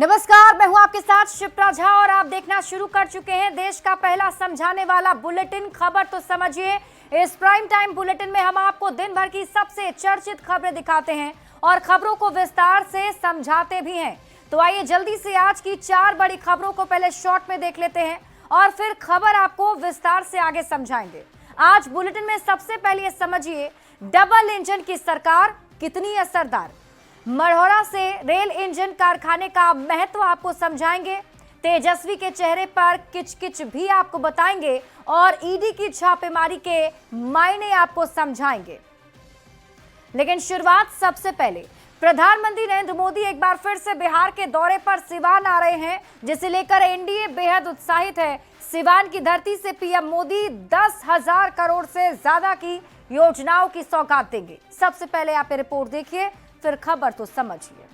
नमस्कार, मैं हूं आपके साथ शिप्रा झा और आप देखना शुरू कर चुके हैं देश का पहला समझाने वाला बुलेटिन खबर तो समझिए। इस प्राइम टाइम बुलेटिन में हम आपको दिन भर की सबसे चर्चित खबरें दिखाते हैं और खबरों को विस्तार से समझाते भी हैं। तो आइए जल्दी से आज की 4 बड़ी खबरों को पहले शॉर्ट में देख लेते हैं और फिर खबर आपको विस्तार से आगे समझाएंगे। आज बुलेटिन में सबसे पहले समझिए, डबल इंजन की सरकार कितनी असरदार। मढ़ौरा से रेल इंजन कारखाने का महत्व आपको समझाएंगे। तेजस्वी के चेहरे पर किचकिच भी आपको बताएंगे और ईडी की छापेमारी के मायने आपको समझाएंगे। लेकिन शुरुआत सबसे पहले प्रधानमंत्री नरेंद्र मोदी एक बार फिर से बिहार के दौरे पर सिवान आ रहे हैं, जिसे लेकर एनडीए बेहद उत्साहित है। सिवान की धरती से पीएम मोदी 10,000 करोड़ से ज्यादा की योजनाओं की सौगात देंगे। सबसे पहले आप ये रिपोर्ट देखिए, फिर खबर तो समझिए।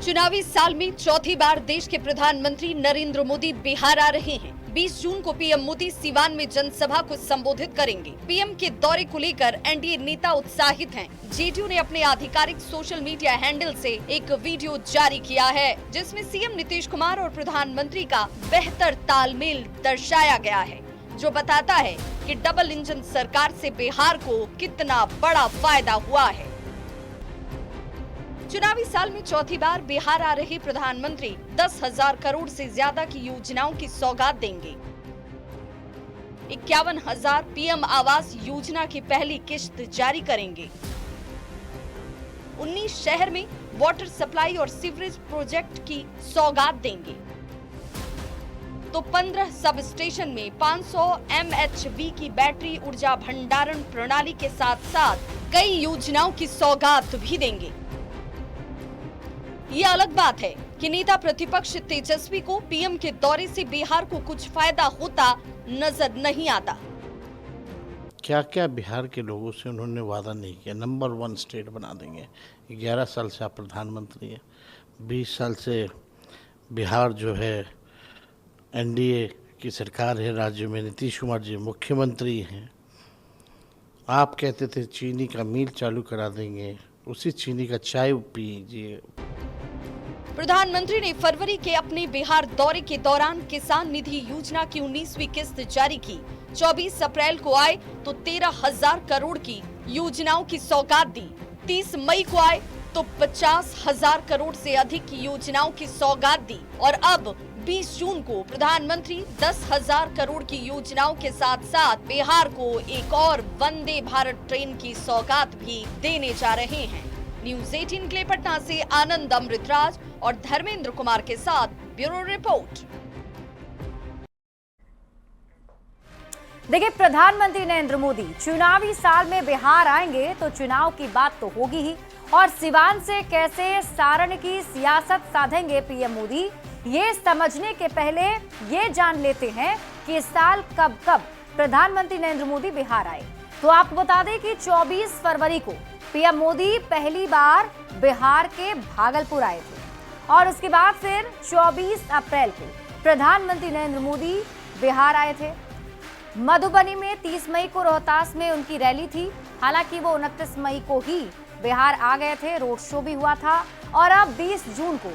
चुनावी साल में चौथी बार देश के प्रधानमंत्री नरेंद्र मोदी बिहार आ रहे हैं। 20 जून को पीएम मोदी सिवान में जनसभा को संबोधित करेंगे। पीएम के दौरे को लेकर एनडीए नेता उत्साहित हैं। जेडीयू ने अपने आधिकारिक सोशल मीडिया हैंडल से एक वीडियो जारी किया है, जिसमें सीएम नीतीश कुमार और प्रधानमंत्री का बेहतर तालमेल दर्शाया गया है, जो बताता है कि डबल इंजन सरकार से बिहार को कितना बड़ा फायदा हुआ है। चुनावी साल में चौथी बार बिहार आ रहे प्रधानमंत्री 10,000 करोड़ से ज्यादा की योजनाओं की सौगात देंगे। 51,000 पीएम आवास योजना की पहली किश्त जारी करेंगे। 19 शहर में वाटर सप्लाई और सीवरेज प्रोजेक्ट की सौगात देंगे। तो 15 सब स्टेशन में 500 MHV की बैटरी ऊर्जा भंडारण प्रणाली के साथ साथ कई योजनाओं की सौगात भी देंगे। ये अलग बात है कि नेता प्रतिपक्ष तेजस्वी को पीएम के दौरे से बिहार को कुछ फायदा होता नजर नहीं आता। क्या क्या बिहार के लोगों से उन्होंने वादा नहीं किया। नंबर 1 स्टेट बना देंगे। 11 साल से आप प्रधानमंत्री हैं, 20 साल से बिहार जो है एनडीए की सरकार है, राज्य में नीतीश कुमार जी मुख्यमंत्री हैं। आप कहते थे चीनी का मिल चालू करा देंगे, उसी चीनी का चाय पीजिए। प्रधानमंत्री ने फरवरी के अपने बिहार दौरे के दौरान किसान निधि योजना की 19वीं किस्त जारी की। 24 अप्रैल को आए तो 13,000 करोड़ की योजनाओं की सौगात दी। 30 मई को आए तो 50,000 करोड़ से अधिक की योजनाओं की सौगात दी और अब 20 जून को प्रधानमंत्री 10,000 करोड़ की योजनाओं के साथ साथ बिहार को एक और वंदे भारत ट्रेन की सौगात भी देने जा रहे हैं। न्यूज़ 18 के लिए पटना से आनंद अमृतराज और धर्मेंद्र कुमार के साथ ब्यूरो रिपोर्ट। देखिए, प्रधानमंत्री नरेंद्र मोदी चुनावी साल में बिहार आएंगे तो चुनाव की बात तो होगी ही, और सिवान से कैसे सारण की सियासत साधेंगे पीएम मोदी, ये समझने के पहले ये जान लेते हैं कि इस साल कब कब प्रधानमंत्री नरेंद्र मोदी बिहार आए। तो आपको बता दें कि 24 फरवरी को पीएम मोदी पहली बार बिहार के भागलपुर आए थे और उसके बाद फिर 24 अप्रैल को प्रधानमंत्री नरेंद्र मोदी बिहार आए थे। मधुबनी में 30 मई को रोहतास में उनकी रैली थी। हालांकि वो 29 मई को ही बिहार आ गए थे, रोड शो भी हुआ था और अब 20 जून को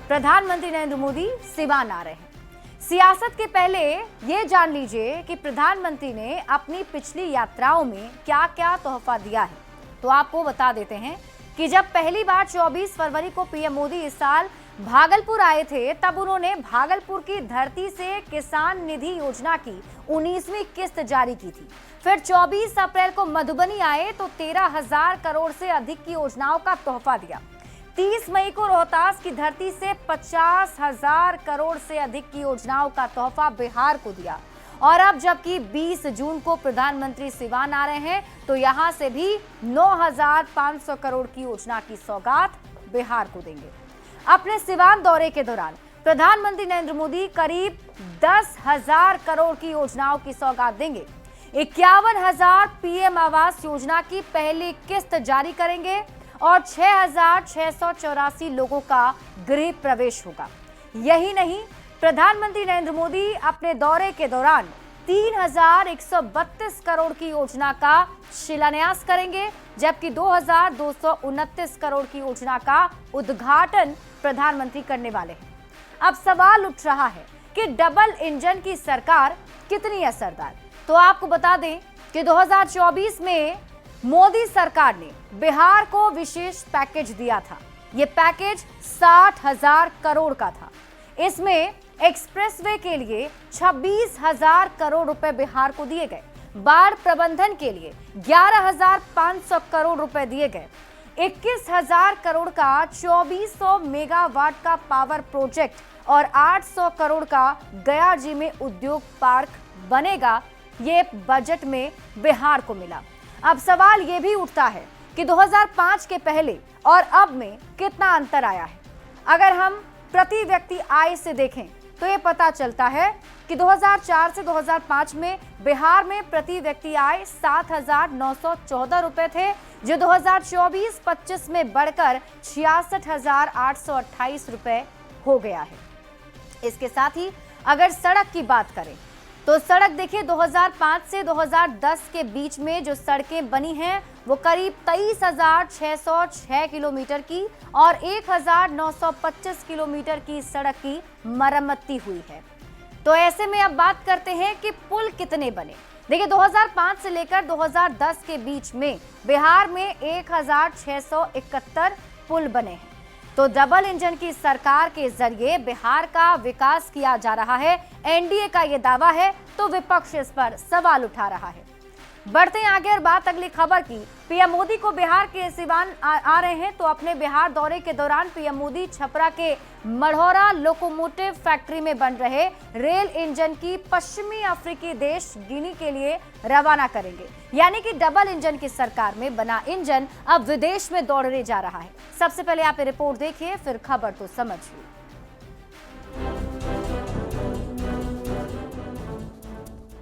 प्रधानमंत्री नरेंद्र मोदी सिवान आ रहे हैं। सियासत के पहले ये जान लीजिए कि प्रधानमंत्री ने अपनी पिछली यात्राओं में क्या क्या तोहफा दिया है। तो आपको बता देते हैं कि जब पहली बार 24 फरवरी को पीएम मोदी इस साल भागलपुर आए थे, तब उन्होंने भागलपुर की धरती से किसान निधि योजना की 19वीं किस्त जारी की थी। फिर 24 अप्रैल को मधुबनी आए तो 13,000 करोड़ से अधिक की योजनाओं का तोहफा दिया। 30 मई को रोहतास की धरती से 50,000 करोड़ से अधिक की योजनाओं का तोहफा बिहार को दिया और अब जबकि 20 जून को प्रधानमंत्री सिवान आ रहे हैं तो यहां से भी 9,500 करोड़ की योजना की सौगात बिहार को देंगे। अपने सिवान दौरे के दौरान प्रधानमंत्री नरेंद्र मोदी करीब 10,000 करोड़ की योजनाओं की सौगात देंगे। 51,000 पीएम आवास योजना की पहली किस्त जारी करेंगे और 6,684 लोगों का गृह प्रवेश होगा। यही नहीं, प्रधानमंत्री नरेंद्र मोदी अपने दौरे के दौरान 3,132 करोड़ की योजना का शिलान्यास करेंगे, जबकि 2,229 करोड़ की योजना का उद्घाटन प्रधानमंत्री करने वाले हैं। अब सवाल उठ रहा है कि डबल इंजन की सरकार कितनी असरदार। तो आपको बता दें कि 2024 में मोदी सरकार ने बिहार को विशेष पैकेज दिया था। यह पैकेज 60,000 करोड़ का था। इसमें एक्सप्रेसवे के लिए 26,000 करोड़ रुपए बिहार को दिए गए, बाढ़ प्रबंधन के लिए 11,500 करोड़ रुपए दिए गए, 21,000 करोड़ का 2400 मेगावाट का पावर प्रोजेक्ट और 800 करोड़ का गया जी में उद्योग पार्क बनेगा। ये बजट में बिहार को मिला। अब सवाल ये भी उठता है कि 2005 के पहले और अब में कितना अंतर आया है। अगर हम प्रति व्यक्ति आय से देखें तो ये पता चलता है कि 2004 से 2005 में बिहार में प्रति व्यक्ति आय 7,914 रुपए थे, जो 2024-25 में बढ़कर 66,828 रुपए हो गया है। इसके साथ ही अगर सड़क की बात करें तो सड़क देखिए 2005 से 2010 के बीच में जो सड़कें बनी हैं वो करीब 23,606 किलोमीटर की और 1,925 किलोमीटर की सड़क की मरम्मती हुई है। तो ऐसे में अब बात करते हैं कि पुल कितने बने। देखिए 2005 से लेकर 2010 के बीच में बिहार में 1,671 पुल बने हैं। तो डबल इंजन की सरकार के जरिए बिहार का विकास किया जा रहा है, एनडीए का यह दावा है, तो विपक्ष इस पर सवाल उठा रहा है। बढ़ते हैं आगे और बात अगली खबर की। पीएम मोदी को बिहार के सिवान आ रहे हैं, तो अपने बिहार दौरे के दौरान पीएम मोदी छपरा के मढ़ौरा लोकोमोटिव फैक्ट्री में बन रहे रेल इंजन की पश्चिमी अफ्रीकी देश गिनी के लिए रवाना करेंगे। यानी कि डबल इंजन की सरकार में बना इंजन अब विदेश में दौड़ने जा रहा है। सबसे पहले आप ये रिपोर्ट देखिए, फिर खबर तो समझिए।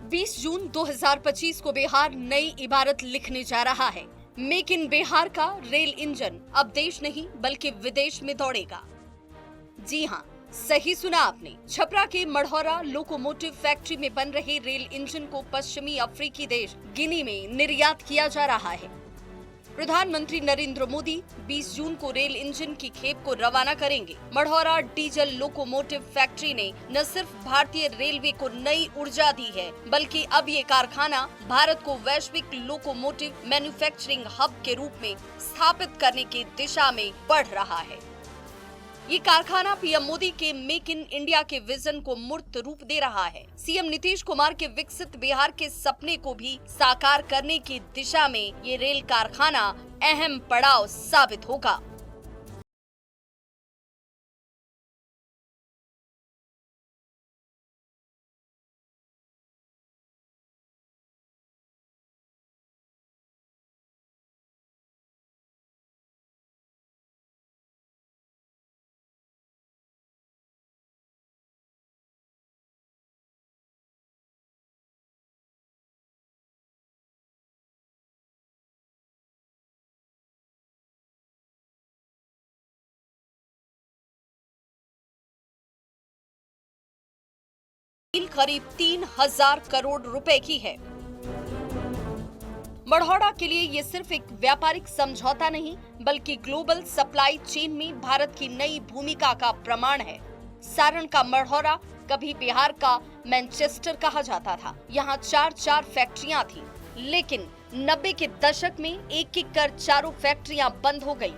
20 जून 2025 को बिहार नई इबारत लिखने जा रहा है। मेक इन बिहार का रेल इंजन अब देश नहीं बल्कि विदेश में दौड़ेगा। जी हां, सही सुना आपने। छपरा के मढ़ौरा लोकोमोटिव फैक्ट्री में बन रहे रेल इंजन को पश्चिमी अफ्रीकी देश गिनी में निर्यात किया जा रहा है। प्रधानमंत्री नरेंद्र मोदी 20 जून को रेल इंजन की खेप को रवाना करेंगे। मढ़ौरा डीजल लोकोमोटिव फैक्ट्री ने न सिर्फ भारतीय रेलवे को नई ऊर्जा दी है, बल्कि अब ये कारखाना भारत को वैश्विक लोकोमोटिव मैन्युफैक्चरिंग हब के रूप में स्थापित करने की दिशा में बढ़ रहा है। ये कारखाना पीएम मोदी के मेक इन इंडिया के विजन को मूर्त रूप दे रहा है। सीएम नीतीश कुमार के विकसित बिहार के सपने को भी साकार करने की दिशा में ये रेल कारखाना अहम पड़ाव साबित होगा। डील करीब 3,000 करोड़ रुपए की है। मढ़ौरा के लिए ये सिर्फ एक व्यापारिक समझौता नहीं, बल्कि ग्लोबल सप्लाई चेन में भारत की नई भूमिका का प्रमाण है। सारण का मढ़ौरा कभी बिहार का मैनचेस्टर कहा जाता था। यहाँ 4 फैक्ट्रियां थी, लेकिन 90 के दशक में एक कर चारों फैक्ट्रियां बंद हो गई।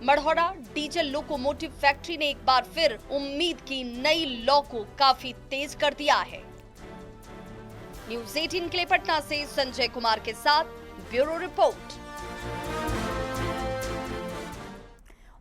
मढ़ौरा डीजल लोकोमोटिव फैक्ट्री ने एक बार फिर उम्मीद की नई लौ को काफी तेज कर दिया है। न्यूज़ 18 के लिए पटना से संजय कुमार के साथ ब्यूरो रिपोर्ट।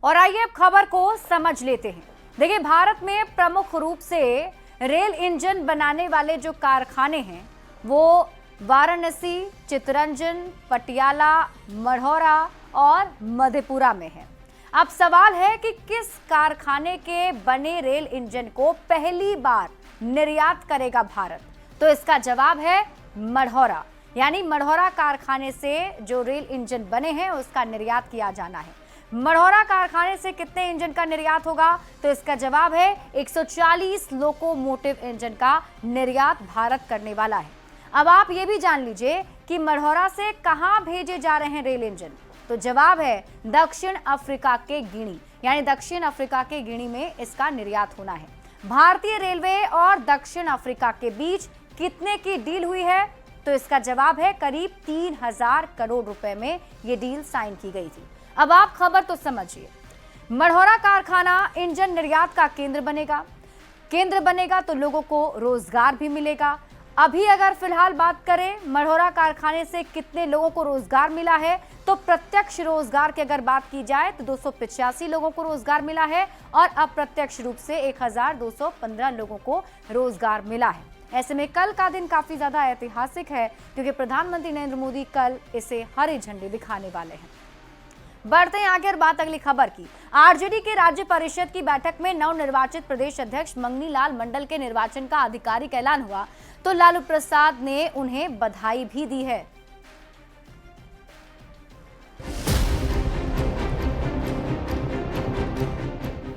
और आइए अब खबर को समझ लेते हैं। देखिए, भारत में प्रमुख रूप से रेल इंजन बनाने वाले जो कारखाने हैं वो वाराणसी, चितरंजन, पटियाला, मढ़ौरा और मधेपुरा में है। अब सवाल है कि किस कारखाने के बने रेल इंजन को पहली बार निर्यात करेगा भारत। तो इसका जवाब है मढ़ौरा, यानी मढ़ौरा कारखाने से जो रेल इंजन बने हैं उसका निर्यात किया जाना है। मढ़ौरा कारखाने से कितने इंजन का निर्यात होगा? तो इसका जवाब है 140 लोकोमोटिव इंजन का निर्यात भारत करने वाला है। अब आप ये भी जान लीजिए कि मढ़ौरा से कहां भेजे जा रहे हैं रेल इंजन। तो जवाब है दक्षिण अफ्रीका के गिनी, यानी दक्षिण अफ्रीका के गिनी में इसका निर्यात होना है। भारतीय रेलवे और दक्षिण अफ्रीका के बीच कितने की डील हुई है? तो इसका जवाब है करीब 3000 करोड़ रुपए में ये डील साइन की गई थी। अब आप खबर तो समझिए, मढ़ौरा कारखाना इंजन निर्यात का केंद्र बनेगा तो लोगों को रोजगार भी मिलेगा। अभी अगर फिलहाल बात करें मढ़ौरा कारखाने से कितने लोगों को रोजगार मिला है, तो प्रत्यक्ष रोजगार की अगर बात की जाए तो 285 लोगों को रोजगार मिला है और अप्रत्यक्ष रूप से 1215 लोगों को रोजगार मिला है। ऐसे में कल का दिन काफी ज्यादा ऐतिहासिक है क्योंकि प्रधानमंत्री नरेंद्र मोदी कल इसे हरी झंडी दिखाने वाले हैं। बढ़ते हैं आगे और बात अगली खबर की। आरजेडी के राज्य परिषद की बैठक में नवनिर्वाचित प्रदेश अध्यक्ष मंगनी लाल मंडल के निर्वाचन का आधिकारिक ऐलान हुआ तो लालू प्रसाद ने उन्हें बधाई भी दी है।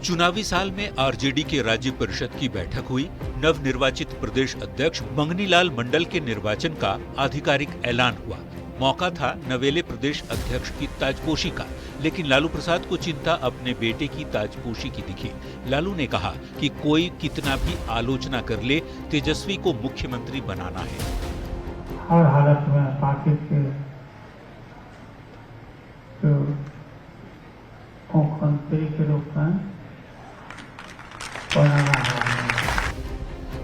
चुनावी साल में आरजेडी के राज्य परिषद की बैठक हुई। नवनिर्वाचित प्रदेश अध्यक्ष मंगनी लाल मंडल के निर्वाचन का आधिकारिक ऐलान हुआ। मौका था नवेले प्रदेश अध्यक्ष की ताजपोशी का, लेकिन लालू प्रसाद को चिंता अपने बेटे की ताजपोशी की दिखी। लालू ने कहा कि कोई कितना भी आलोचना कर ले, तेजस्वी को मुख्यमंत्री बनाना है। हर हालत में पार्टी के मुख्यमंत्री के रूप में बनाना है।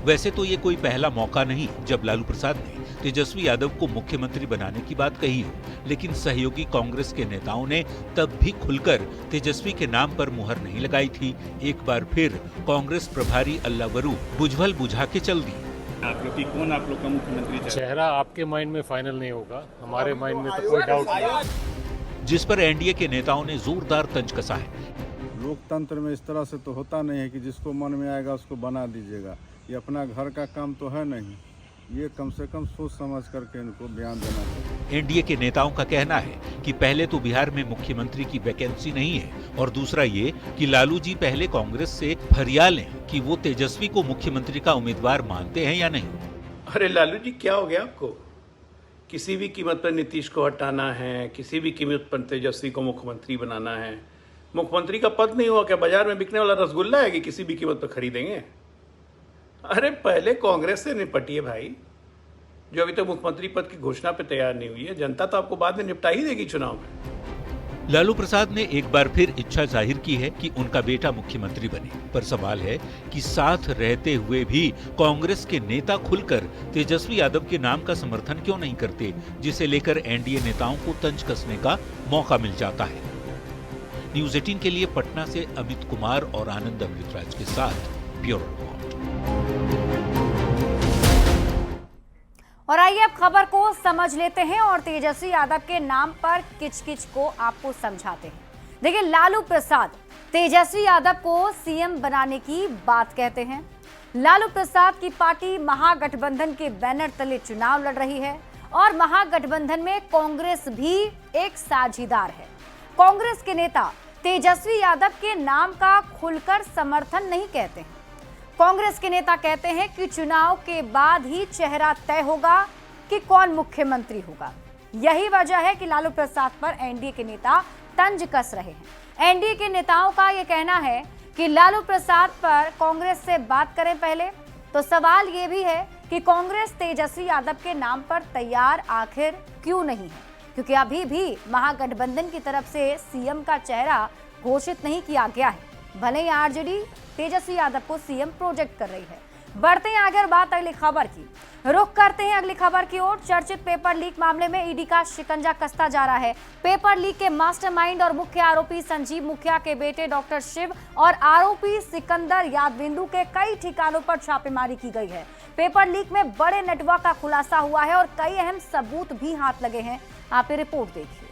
वैसे तो ये कोई पहला मौका नहीं जब लालू प्रसाद ने तेजस्वी यादव को मुख्यमंत्री बनाने की बात कही हो, लेकिन सहयोगी कांग्रेस के नेताओं ने तब भी खुलकर तेजस्वी के नाम पर मुहर नहीं लगाई थी। एक बार फिर कांग्रेस प्रभारी अल्लावरू बुझवल बुझा के चल दी। आप लोग की कौन आप लोग का मुख्यमंत्री चेहरा आपके माइंड में फाइनल नहीं होगा, हमारे माइंड में तो कोई डाउट नहीं। जिस पर एनडीए के नेताओं ने जोरदार तंज कसा है। लोकतंत्र में इस तरह से तो होता नहीं है कि जिसको मन में आएगा उसको बना दीजिएगा। ये अपना घर का काम तो है नहीं, ये कम से कम सोच समझ करके इनको बयान देना चाहिए। एनडीए के नेताओं का कहना है कि पहले तो बिहार में मुख्यमंत्री की वैकेंसी नहीं है और दूसरा ये कि लालू जी पहले कांग्रेस से फरिया लें कि वो तेजस्वी को मुख्यमंत्री का उम्मीदवार मानते हैं या नहीं। अरे लालू जी क्या हो गया आपको? किसी भी कीमत पर नीतीश को हटाना है, किसी भी कीमत पर तेजस्वी को मुख्यमंत्री बनाना है। मुख्यमंत्री का पद नहीं हुआ क्या बाजार में बिकने वाला रसगुल्ला है कि किसी भी कीमत पर खरीदेंगे? अरे पहले कांग्रेस से निपटिए भाई, जो अभी तक मुख्यमंत्री पद की घोषणा पे तैयार नहीं हुई है। जनता तो आपको बाद में निपटा ही देगी चुनाव में। लालू प्रसाद ने एक बार फिर इच्छा जाहिर की है कि उनका बेटा मुख्यमंत्री बने, पर सवाल है कि साथ रहते हुए भी कांग्रेस के नेता खुलकर तेजस्वी यादव के नाम का समर्थन क्यों नहीं करते, जिसे लेकर एनडीए नेताओं को तंज कसने का मौका मिल जाता है। न्यूज़ 18 के लिए पटना से अमित कुमार और आनंद अमृतराज के साथ ब्यूरो रिपोर्ट। और आइए अब खबर को समझ लेते हैं और तेजस्वी यादव के नाम पर किचकिच को आपको समझाते हैं। देखिए, लालू प्रसाद तेजस्वी यादव को सीएम बनाने की बात कहते हैं। लालू प्रसाद की पार्टी महागठबंधन के बैनर तले चुनाव लड़ रही है और महागठबंधन में कांग्रेस भी एक साझीदार है। कांग्रेस के नेता तेजस्वी यादव के नाम का खुलकर समर्थन नहीं कहते हैं। कांग्रेस के नेता कहते हैं कि चुनाव के बाद ही चेहरा तय होगा कि कौन मुख्यमंत्री होगा। यही वजह है कि लालू प्रसाद पर एनडीए के नेता तंज कस रहे हैं। एनडीए के नेताओं का यह कहना है कि लालू प्रसाद पर कांग्रेस से बात करें पहले। तो सवाल यह भी है कि कांग्रेस तेजस्वी यादव के नाम पर तैयार आखिर क्यों नहीं है, क्योंकि अभी भी महागठबंधन की तरफ से सीएम का चेहरा घोषित नहीं किया गया है। भले ही आरजेडी तेजस्वी यादव को सीएम प्रोजेक्ट कर रही है। बढ़ते हैं आगे और बात अगली खबर की। रुख करते हैं अगली खबर की ओर। चर्चित पेपर लीक मामले में ईडी का शिकंजा कसता जा रहा है। पेपर लीक के मास्टरमाइंड और मुख्य आरोपी संजीव मुखिया के बेटे डॉक्टर शिव और आरोपी सिकंदर यादविंदु के कई ठिकानों पर छापेमारी की गई है। पेपर लीक में बड़े नेटवर्क का खुलासा हुआ है और कई अहम सबूत भी हाथ लगे हैं। आप ये रिपोर्ट देखिए।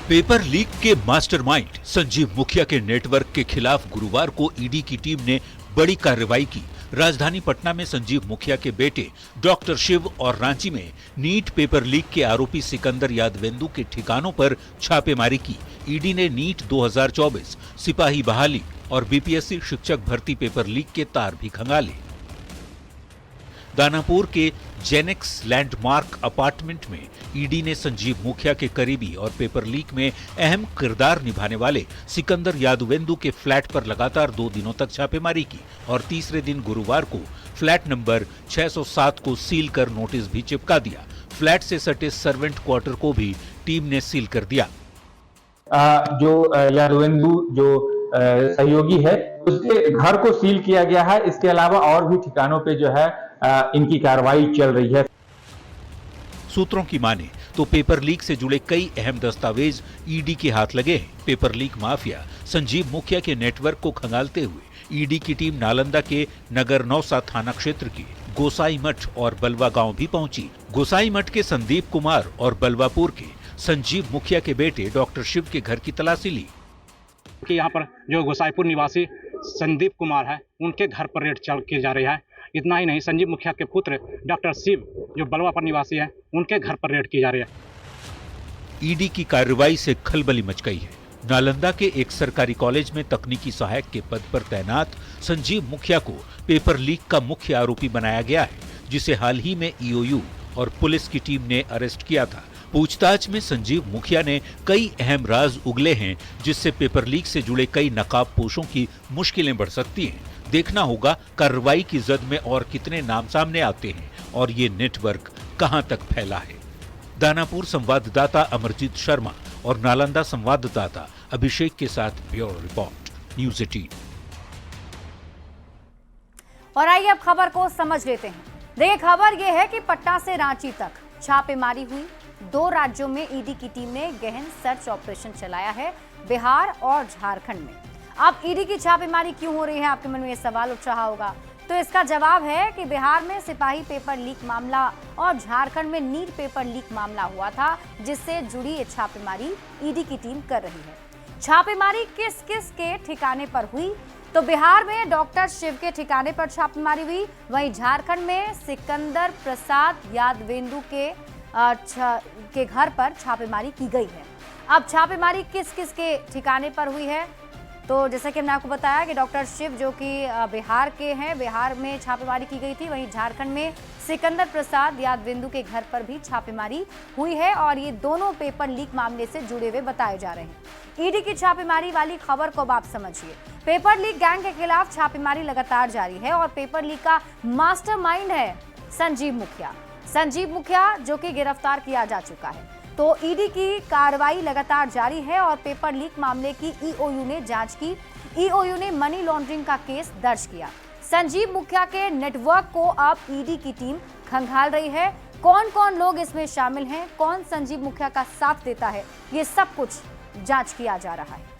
पेपर लीक के मास्टरमाइंड संजीव मुखिया के नेटवर्क के खिलाफ गुरुवार को ईडी की टीम ने बड़ी कार्रवाई की। राजधानी पटना में संजीव मुखिया के बेटे डॉक्टर शिव और रांची में नीट पेपर लीक के आरोपी सिकंदर यादवेंदु के ठिकानों पर छापेमारी की। ईडी ने नीट 2024, सिपाही बहाली और बीपीएससी शिक्षक भर्ती पेपर लीक के तार भी खंगाले। दानापुर के जेनेक्स लैंडमार्क अपार्टमेंट में ईडी ने संजीव मुखिया के करीबी और पेपर लीक में अहम किरदार निभाने वाले सिकंदर यादवेंदु के फ्लैट पर लगातार 2 दिनों तक छापेमारी की और तीसरे दिन गुरुवार को फ्लैट नंबर 607 को सील कर नोटिस भी चिपका दिया। फ्लैट से सटे सर्वेंट क्वार्टर को भी टीम ने सील कर दिया। जो यादवेंदु जो सहयोगी है उसके घर को सील किया गया है। इसके अलावा और भी ठिकानों पे जो है इनकी कार्रवाई चल रही है। सूत्रों की माने तो पेपर लीक से जुड़े कई अहम दस्तावेज ईडी के हाथ लगे हैं। पेपर लीक माफिया संजीव मुखिया के नेटवर्क को खंगालते हुए ईडी की टीम नालंदा के नगर नौसा थाना क्षेत्र के गोसाई मठ और बलवा गांव भी पहुंची। गोसाई मठ के संदीप कुमार और बलवापुर के संजीव मुखिया के बेटे डॉक्टर शिव के घर की तलाशी ली। कि यहाँ पर जो गोसाईपुर निवासी संदीप कुमार है उनके घर पर रेड चल किया जा रहा है। इतना ही नहीं, संजीव मुखिया के पुत्र डॉक्टर शिव जो बलवा पर निवासी है उनके घर पर रेड की जा रही है। ईडी की कार्रवाई से खलबली मच गई है। नालंदा के एक सरकारी कॉलेज में तकनीकी सहायक के पद पर तैनात संजीव मुखिया को पेपर लीक का मुख्य आरोपी बनाया गया है, जिसे हाल ही में ईओयू और पुलिस की टीम ने अरेस्ट किया था। पूछताछ में संजीव मुखिया ने कई अहम राज उगले हैं, जिससे पेपर लीक से जुड़े कई नकाबपोशों की मुश्किलें बढ़ सकती हैं। देखना होगा कार्रवाई की जद में और कितने नाम सामने आते हैं और ये नेटवर्क कहां तक फैला है। दानापुर संवाददाता अमरजीत शर्मा और नालंदा संवाददाता अभिषेक के साथ ब्यूरो रिपोर्ट, न्यूज़ 18। और आइए अब खबर को समझ लेते हैं। देखिए, खबर यह है कि पटना से रांची तक छापेमारी हुई। 2 राज्यों में ईडी की टीम ने गहन सर्च ऑपरेशन चलाया है, बिहार और झारखंड में। अब ईडी की छापेमारी क्यों हो रही है, आपके मन में ये सवाल उठ रहा होगा। तो इसका जवाब है कि बिहार में सिपाही पेपर लीक मामला और झारखंड में नीट पेपर लीक मामला हुआ था, जिससे जुड़ी ये छापेमारी ईडी की टीम कर रही है। छापेमारी किस किस के ठिकाने पर हुई? तो बिहार में डॉक्टर शिव के ठिकाने पर छापेमारी हुई, वहीं झारखंड में सिकंदर प्रसाद यादवेंदु के घर पर छापेमारी की गई है। अब छापेमारी किस किस के ठिकाने पर हुई है? तो जैसा कि हमने आपको बताया कि डॉक्टर शिव जो कि बिहार के हैं, बिहार में छापेमारी की गई थी। वहीं झारखंड में सिकंदर प्रसाद यादवेंदु के घर पर भी छापेमारी हुई है और ये दोनों पेपर लीक मामले से जुड़े हुए बताए जा रहे हैं। ईडी की छापेमारी वाली खबर को अब आप समझिए। पेपर लीक गैंग के खिलाफ छापेमारी लगातार जारी है और पेपर लीक का मास्टरमाइंड है संजीव मुखिया। संजीव मुखिया जो कि गिरफ्तार किया जा चुका है। तो ईडी की कार्रवाई लगातार जारी है और पेपर लीक मामले की ईओयू ने जांच की। ईओयू ने मनी लॉन्ड्रिंग का केस दर्ज किया। संजीव मुखिया के नेटवर्क को अब ईडी की टीम खंगाल रही है। कौन कौन लोग इसमें शामिल हैं, कौन संजीव मुखिया का साथ देता है, ये सब कुछ जांच किया जा रहा है।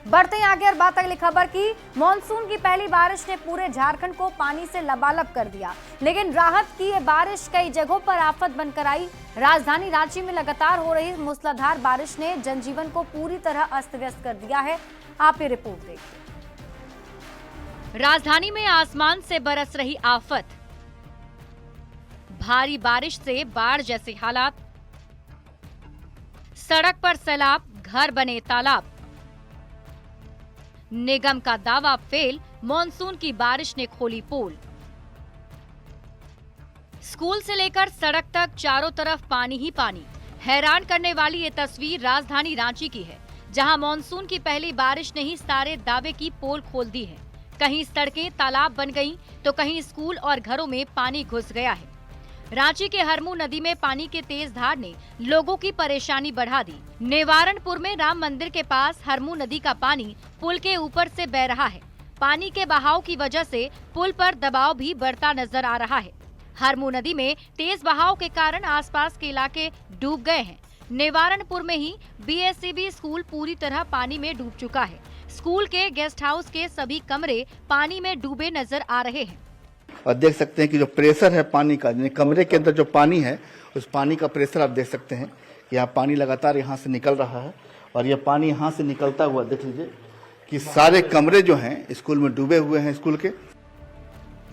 बढ़ते हैं आगे और बात अगली खबर की। मॉनसून की पहली बारिश ने पूरे झारखंड को पानी से लबालब कर दिया, लेकिन राहत की ये बारिश कई जगहों पर आफत बनकर आई। राजधानी रांची में लगातार हो रही मूसलाधार बारिश ने जनजीवन को पूरी तरह अस्त व्यस्त कर दिया है। आप ये रिपोर्ट देखिए। राजधानी में आसमान से बरस रही आफत, भारी बारिश से बाढ़ जैसे हालात, सड़क पर सैलाब, घर बने तालाब। निगम का दावा फेल, मॉनसून की बारिश ने खोली पोल। स्कूल से लेकर सड़क तक चारों तरफ पानी ही पानी। हैरान करने वाली ये तस्वीर राजधानी रांची की है, जहां मॉनसून की पहली बारिश ने ही सारे दावे की पोल खोल दी है। कहीं सड़कें तालाब बन गईं, तो कहीं स्कूल और घरों में पानी घुस गया है। रांची के हरमू नदी में पानी के तेज धार ने लोगों की परेशानी बढ़ा दी। नेवारणपुर में राम मंदिर के पास हरमू नदी का पानी पुल के ऊपर से बह रहा है। पानी के बहाव की वजह से पुल पर दबाव भी बढ़ता नजर आ रहा है। हरमू नदी में तेज बहाव के कारण आसपास के इलाके डूब गए हैं। नेवारणपुर में ही बीएससीबी स्कूल पूरी तरह पानी में डूब चुका है। स्कूल के गेस्ट हाउस के सभी कमरे पानी में डूबे नजर आ रहे हैं। और देख सकते हैं कि जो प्रेशर है पानी का, कमरे के अंदर जो पानी है उस पानी का प्रेशर आप देख सकते हैं कि यहाँ पानी लगातार यहाँ से निकल रहा है और ये पानी यहाँ से निकलता हुआ देख लीजिए कि सारे कमरे जो हैं स्कूल में डूबे हुए हैं स्कूल के।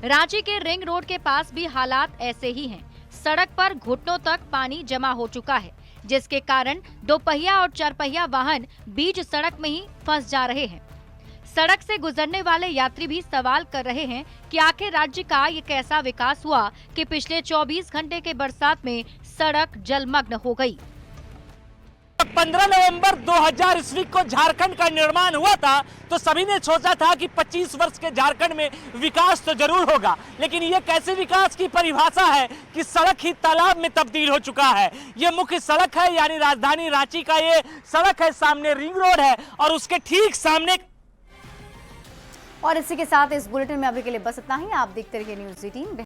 रांची के रिंग रोड के पास भी हालात ऐसे ही हैं। सड़क पर घुटनों तक पानी जमा हो चुका है, जिसके कारण दोपहिया और चारपहिया वाहन बीच सड़क में ही फंस जा रहे हैं। सड़क से गुजरने वाले यात्री भी सवाल कर रहे हैं कि आखिर राज्य का ये कैसा विकास हुआ कि पिछले 24 घंटे के बरसात में सड़क जलमग्न हो गई। 15 नवंबर 2000 ईस्वी को झारखंड का निर्माण हुआ था तो सभी ने सोचा था कि 25 वर्ष के झारखंड में विकास तो जरूर होगा, लेकिन ये कैसे विकास की परिभाषा है कि सड़क ही तालाब में तब्दील हो चुका है। ये मुख्य सड़क है, यानी राजधानी रांची का ये सड़क है, सामने रिंग रोड है और उसके ठीक सामने। और इसी के साथ इस बुलेटिन में अभी के लिए बस इतना ही। आप देखते रहिए न्यूज़ 18।